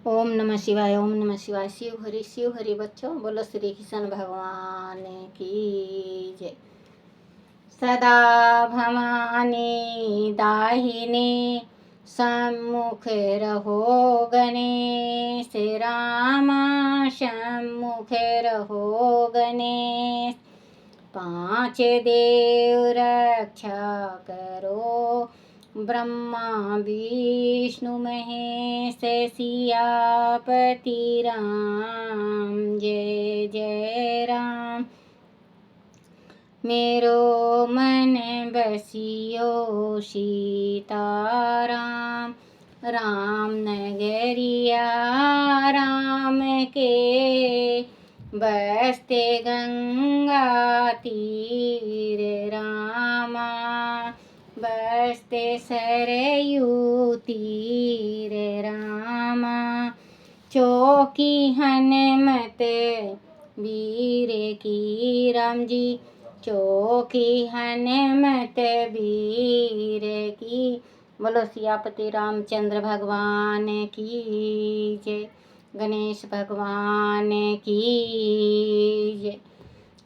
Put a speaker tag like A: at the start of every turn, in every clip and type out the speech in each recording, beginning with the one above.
A: ओम नमः शिवाय, ओम नमः शिवाय। शिव हरि बच्चों, बोलो श्री कृष्ण भगवान की जय। सदा भवानी दाहिने सम्मुख रहो गणेश, रामा सम्मुख रहो गणेश। पांच देव रक्षा करो, ब्रह्मा विष्णु महेश, सियापति राम जय जय राम। मेरो मन बसियो सीताराम, राम नगरिया राम के, बसते गंगा तीर रामा, बसते सरयू तीर रामा। चौकी हनुमत वीर की राम जी, चौकी हनुमत वीर की। बोलो सियापति रामचंद्र भगवान की जय, गणेश भगवान की जय।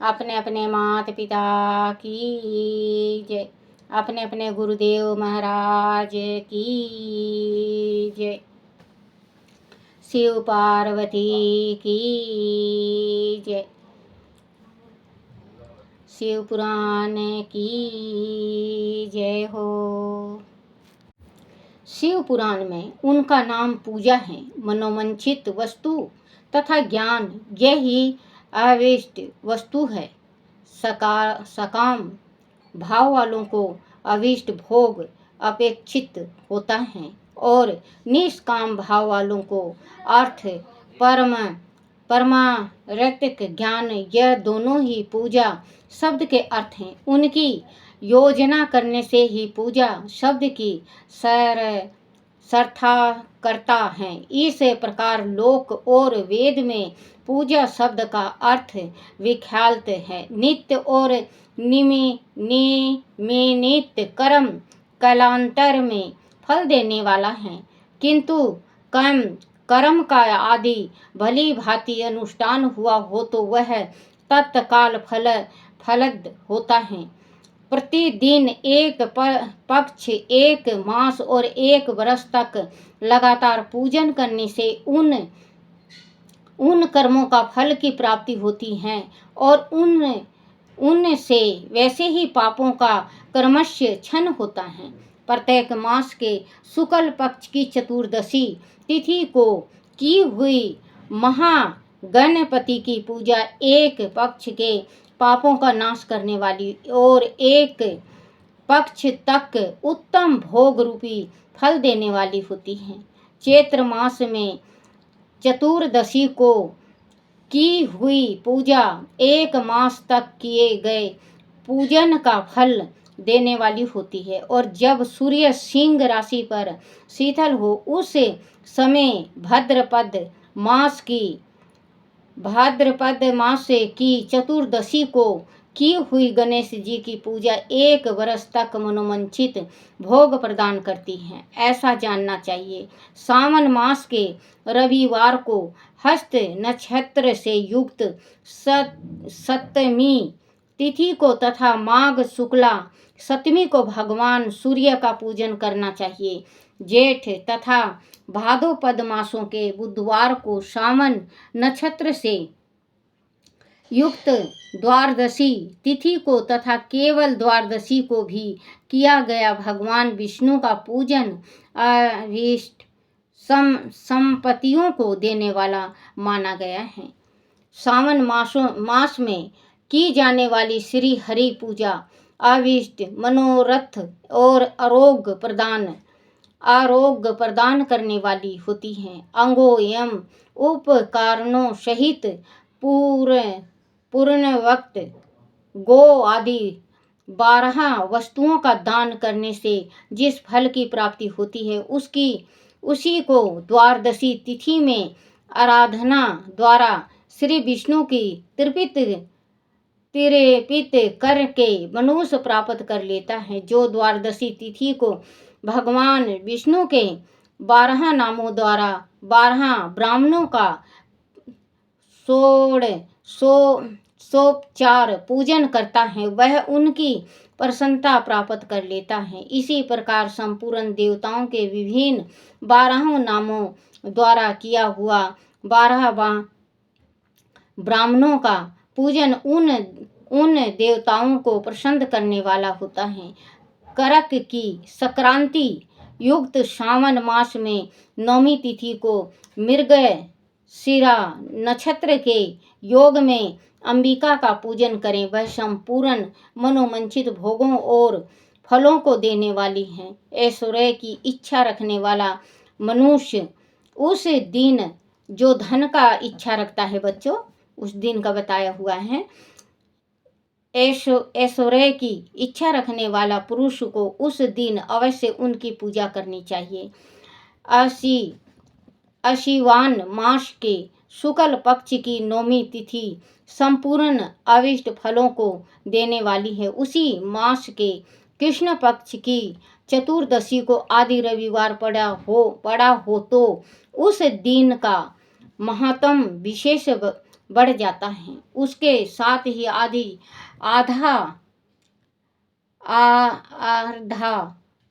A: अपने अपने माता पिता की जय, अपने अपने गुरुदेव महाराज की जय। शिव पार्वती की जय, शिव पुराण की जय हो। शिव पुराण में उनका नाम पूजा है, मनोवांछित वस्तु तथा ज्ञान यही अविष्ट वस्तु है। सकाम भाव वालों को अविष्ट भोग अपेक्षित होता है और निष्काम भाव वालों को अर्थ परमार्थिक ज्ञान, यह दोनों ही पूजा शब्द के अर्थ हैं। उनकी योजना करने से ही पूजा शब्द की सार्थकता करता है। इस प्रकार लोक और वेद में पूजा शब्द का अर्थ विख्यात है। नित्य और नियमित कर्म कालांतर में फल देने वाला है, किंतु कर्म का आदि भली भांति अनुष्ठान हुआ हो तो वह तत्काल फलद होता है। प्रतिदिन एक पक्ष, एक मास और एक वर्ष तक लगातार पूजन करने से उन कर्मों का फल की प्राप्ति होती है और उनसे वैसे ही पापों का कर्मस्य क्षण होता है। प्रत्येक मास के शुक्ल पक्ष की चतुर्दशी तिथि को की हुई महागणपति की पूजा एक पक्ष के पापों का नाश करने वाली और एक पक्ष तक उत्तम भोग रूपी फल देने वाली होती है। चैत्र मास में चतुर्दशी को की हुई पूजा एक मास तक किए गए पूजन का फल देने वाली होती है और जब सूर्य सिंह राशि पर शीतल हो उस समय भाद्रपद मास की चतुर्दशी को की हुई गणेश जी की पूजा एक वर्ष तक मनोवांछित भोग प्रदान करती है, ऐसा जानना चाहिए। सावन मास के रविवार को हस्त नक्षत्र से युक्त सप्तमी तिथि को तथा माघ शुक्ला सप्तमी को भगवान सूर्य का पूजन करना चाहिए। जेठ तथा भादोपद मासों के बुधवार को सावन नक्षत्र से युक्त द्वादशी तिथि को तथा केवल द्वादशी को भी किया गया भगवान विष्णु का पूजन अभीष्ट संपत्तियों को देने वाला माना गया है। सावन मास में की जाने वाली श्री हरि पूजा अभीष्ट मनोरथ और आरोग्य प्रदान करने वाली होती है। अंगों एवं उपकरणों सहित पूर्ण वक्त गो आदि 12 वस्तुओं का दान करने से जिस फल की प्राप्ति होती है उसी को द्वादशी तिथि में आराधना द्वारा श्री विष्णु की तिरपित करके मनुष्य प्राप्त कर लेता है। जो द्वादशी तिथि को भगवान विष्णु के 12 नामों द्वारा 12 ब्राह्मणों का सोपचार पूजन करता है, वह उनकी प्रसन्नता प्राप्त कर लेता है। इसी प्रकार संपूर्ण देवताओं के विभिन्न 12 नामों द्वारा किया हुआ 12 ब्राह्मणों का पूजन उन देवताओं को प्रसन्न करने वाला होता है। करक की संक्रांति युक्त सावन मास में नौमी तिथि को मृगशिरा नक्षत्र के योग में अंबिका का पूजन करें। वह संपूर्ण मनोमंचित भोगों और फलों को देने वाली है। ऐश्वर्य की इच्छा रखने वाला मनुष्य उस दिन जो धन का इच्छा रखता है, बच्चों उस दिन का बताया हुआ है। ऐश्वर्य की इच्छा रखने वाला पुरुष को उस दिन अवश्य उनकी पूजा करनी चाहिए। आश्विन मास के शुक्ल पक्ष की नौमी तिथि संपूर्ण अविष्ट फलों को देने वाली है। उसी मास के कृष्ण पक्ष की चतुर्दशी को आदि रविवार पड़ा हो तो उस दिन का महत्व विशेष बढ़ जाता है। उसके साथ ही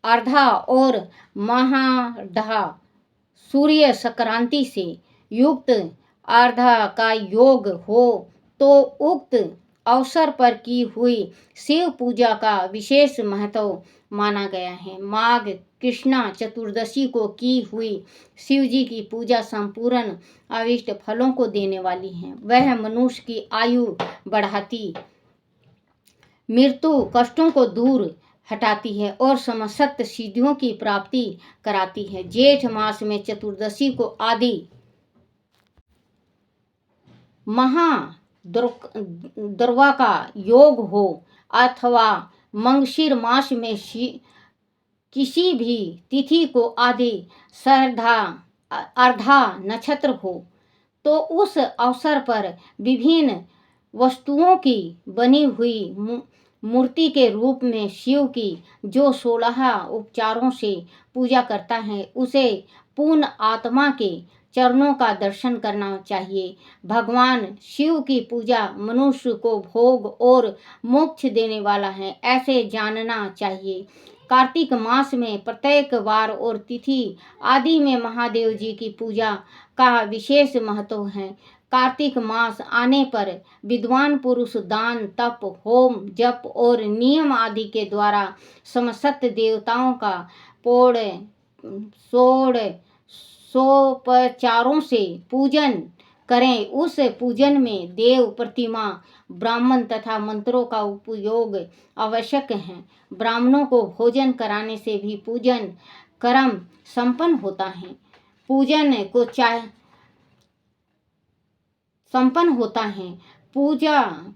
A: अर्धा और महाधा सूर्य संक्रांति से युक्त अर्धा का योग हो तो उक्त अवसर पर की हुई शिव पूजा का विशेष महत्व माना गया है। माघ कृष्णा चतुर्दशी को की हुई शिव जी की पूजा संपूर्ण अविष्ट फलों को देने वाली है। वह मनुष्य की आयु बढ़ाती, मृत्यु कष्टों को दूर हटाती है और समस्त सिद्धियों की प्राप्ति कराती है। जेठ मास में चतुर्दशी को आदि महाद्रवा का योग हो अथवा मंगशीर मास में किसी भी तिथि को आदि अर्धा नक्षत्र हो तो उस अवसर पर विभिन्न वस्तुओं की बनी हुई मूर्ति के रूप में शिव की जो 16 उपचारों से पूजा करता है, उसे पूर्ण आत्मा के चरणों का दर्शन करना चाहिए। भगवान शिव की पूजा मनुष्य को भोग और मोक्ष देने वाला है, ऐसे जानना चाहिए। कार्तिक मास में प्रत्येक वार और तिथि आदि में महादेव जी की पूजा का विशेष महत्व है। कार्तिक मास आने पर विद्वान पुरुष दान, तप, होम, जप और नियम आदि के द्वारा समस्त देवताओं का षोडशोपचारों से पूजन करें। उस पूजन में देव प्रतिमा, ब्राह्मण तथा मंत्रों का उपयोग आवश्यक है। ब्राह्मणों को भोजन कराने से भी पूजन कर्म संपन्न होता है।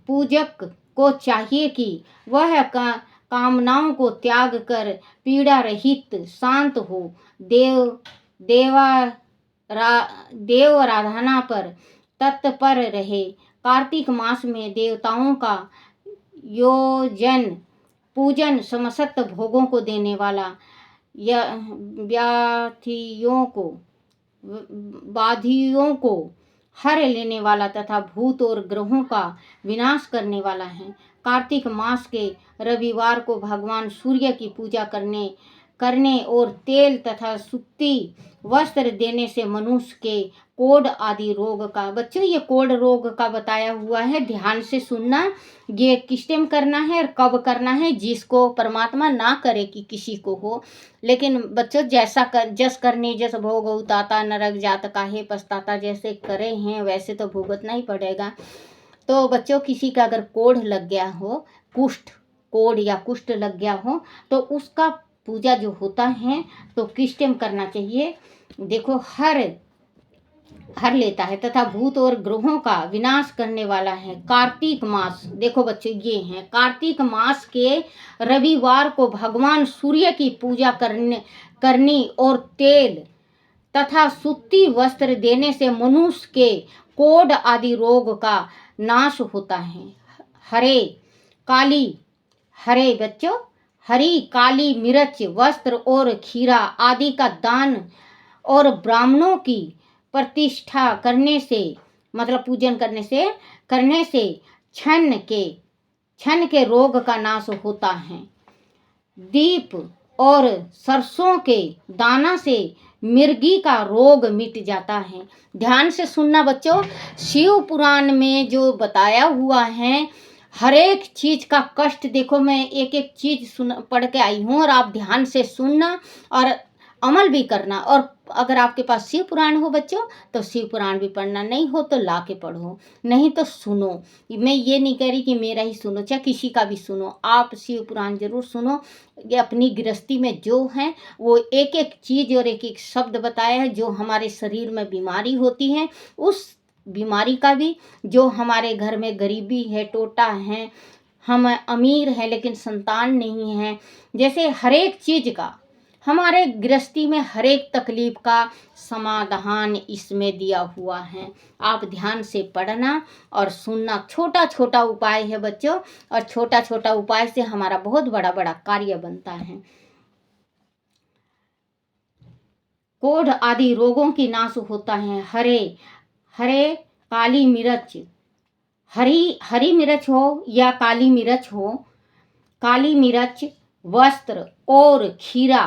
A: पूजक को चाहिए कि वह कामनाओं को त्याग कर पीड़ा रहित शांत हो। देव आराधना पर तत्पर रहे। कार्तिक मास में देवताओं का पूजन समस्त भोगों को देने वाला, बाधियों को हर लेने वाला तथा भूत और ग्रहों का विनाश करने वाला है। कार्तिक मास के रविवार को भगवान सूर्य की पूजा करने और तेल तथा सूती वस्त्र देने से मनुष्य के कोढ़ आदि रोग का, बच्चों ये कोढ़ रोग का बताया हुआ है, ध्यान से सुनना। ये किस टाइम करना है और कब करना है, जिसको परमात्मा ना करे कि किसी को हो, लेकिन बच्चों जस करने जस भोग उताता नरक जात काहे पछताता, जैसे करे हैं वैसे तो भुगतना ही पड़ेगा। तो बच्चों किसी का अगर कोढ़ लग गया हो, कोढ़ या कुष्ठ लग गया हो, तो उसका पूजा जो होता है तो किस टाइम करना चाहिए, देखो हर लेता है तथा भूत और ग्रहों का विनाश करने वाला है। कार्तिक मास, देखो बच्चों ये हैं कार्तिक मास के रविवार को भगवान सूर्य की पूजा करनी और तेल तथा सूती वस्त्र देने से मनुष्य के कोढ़ आदि रोग का नाश होता है। हरी काली मिर्च वस्त्र और खीरा आदि का दान और ब्राह्मणों की प्रतिष्ठा करने से, मतलब पूजन करने से क्षण के रोग का नाश होता है। दीप और सरसों के दाना से मिर्गी का रोग मिट जाता है। ध्यान से सुनना बच्चों, शिव पुराण में जो बताया हुआ है, हर एक चीज का कष्ट देखो, मैं एक एक चीज पढ़ के आई हूँ और आप ध्यान से सुनना और अमल भी करना। और अगर आपके पास शिव पुराण हो बच्चों तो शिव पुराण भी पढ़ना, नहीं हो तो ला के पढ़ो, नहीं तो सुनो। मैं ये नहीं कह रही कि मेरा ही सुनो, चाहे किसी का भी सुनो, आप शिव पुराण जरूर सुनो। ये अपनी गृहस्थी में जो है वो एक एक चीज और एक एक शब्द बताया है। जो हमारे शरीर में बीमारी होती है उस बीमारी का भी, जो हमारे घर में गरीबी है, टोटा है, हम अमीर हैं लेकिन संतान नहीं है, जैसे हर एक चीज का, हमारे गृहस्थी में हर एक तकलीफ का समाधान इसमें दिया हुआ है। आप ध्यान से पढ़ना और सुनना। छोटा छोटा उपाय है बच्चों, और छोटा छोटा उपाय से हमारा बहुत बड़ा बड़ा कार्य बनता है। कोढ़ आदि रोगों की नाश होता है। हरे काली मिर्च, हरी मिर्च हो या काली मिर्च हो, काली मिर्च, वस्त्र और खीरा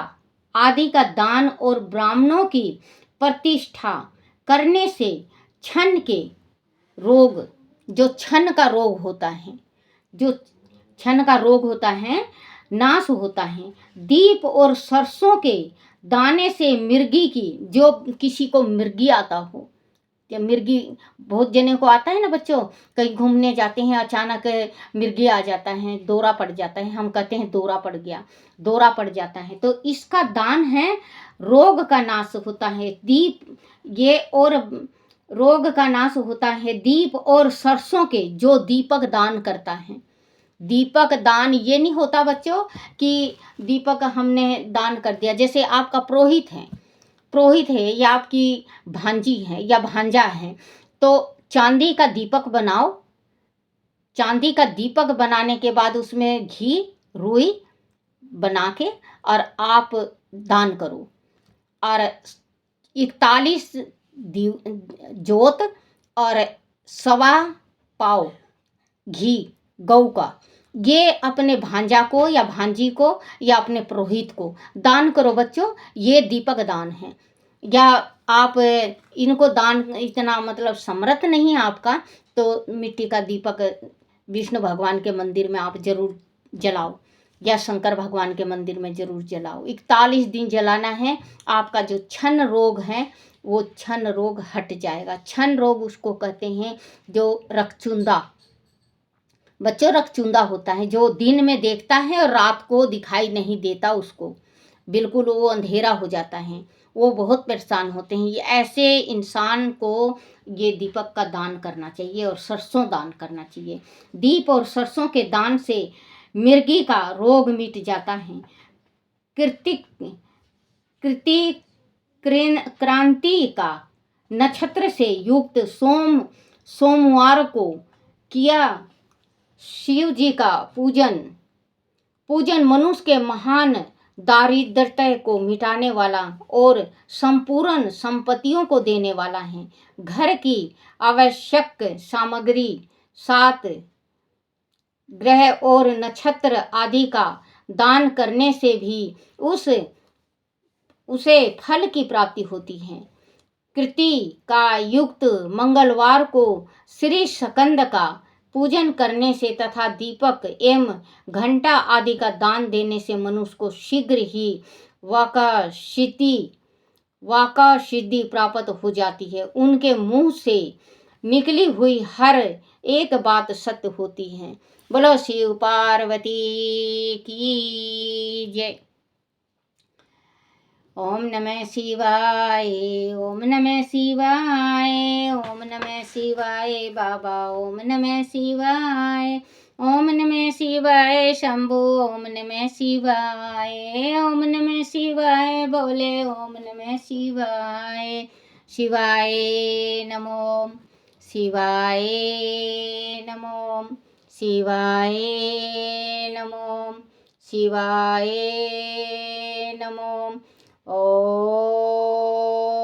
A: आदि का दान और ब्राह्मणों की प्रतिष्ठा करने से क्षण के रोग, जो क्षण का रोग होता है, जो क्षण का रोग होता है, नाश होता है। दीप और सरसों के दाने से मिर्गी की, जो किसी को मिर्गी आता हो, या मिर्गी बहुत जने को आता है ना बच्चों, कहीं घूमने जाते हैं अचानक मिर्गी आ जाता है, दौरा पड़ जाता है, हम कहते हैं दौरा पड़ गया, दौरा पड़ जाता है, तो इसका दान है, रोग का नाश होता है। दीप ये और रोग का नाश होता है। दीप और सरसों के, जो दीपक दान करता है, दीपक दान ये नहीं होता बच्चों कि दीपक हमने दान कर दिया। जैसे आपका पुरोहित है या आपकी भांजी है या भांजा है, तो चांदी का दीपक बनाओ, चांदी का दीपक बनाने के बाद उसमें घी रुई बना के और आप दान करो, और 41 जोत और 1.25 पाव घी गऊ का, ये अपने भांजा को या भांजी को या अपने पुरोहित को दान करो बच्चों। ये दीपक दान है। या आप इनको दान, इतना मतलब समर्थ नहीं है आपका, तो मिट्टी का दीपक विष्णु भगवान के मंदिर में आप जरूर जलाओ, या शंकर भगवान के मंदिर में जरूर जलाओ। 41 दिन जलाना है। आपका जो क्षण रोग है वो क्षण रोग हट जाएगा। क्षण रोग उसको कहते हैं जो रक्तचुंदा, बच्चों रक्तचुंदा होता है, जो दिन में देखता है और रात को दिखाई नहीं देता, उसको बिल्कुल वो अंधेरा हो जाता है, वो बहुत परेशान होते हैं। ये ऐसे इंसान को ये दीपक का दान करना चाहिए और सरसों दान करना चाहिए। दीप और सरसों के दान से मिर्गी का रोग मिट जाता है। क्रांति का नक्षत्र से युक्त सोमवार को किया शिव जी का पूजन मनुष्य के महान दारिद्रता को मिटाने वाला और संपूर्ण संपत्तियों को देने वाला है। घर की आवश्यक सामग्री, 7 ग्रह और नक्षत्र आदि का दान करने से भी उसे फल की प्राप्ति होती है। कृति का युक्त मंगलवार को श्री स्कंद का पूजन करने से तथा दीपक एवं घंटा आदि का दान देने से मनुष्य को शीघ्र ही वाका सिद्धि प्राप्त हो जाती है। उनके मुंह से निकली हुई हर एक बात सत्य होती है। बोलो शिव पार्वती की जय। ओम नमः शिवाय, ओम नमः शिवाय, ओम नमः शिवाय बाबा, ओम नमः शिवाय, ओम नमः शिवाय शंभु, ओम नमः शिवाय, ओम नमः शिवाय बोले, ओम नमः शिवाय। शिवाय नमो, शिवाय नमो, शिवाय नमो, शिवाय नमो। ओम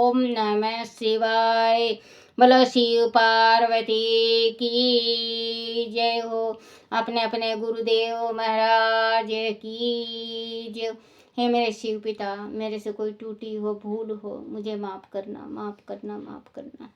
A: ओम नमः शिवाय। बोलो शिव पार्वती की जय हो। अपने अपने गुरुदेव महाराज की जय। हे मेरे शिव पिता, मेरे से कोई टूटी हो, भूल हो, मुझे माफ़ करना, माफ़ करना, माफ़ करना।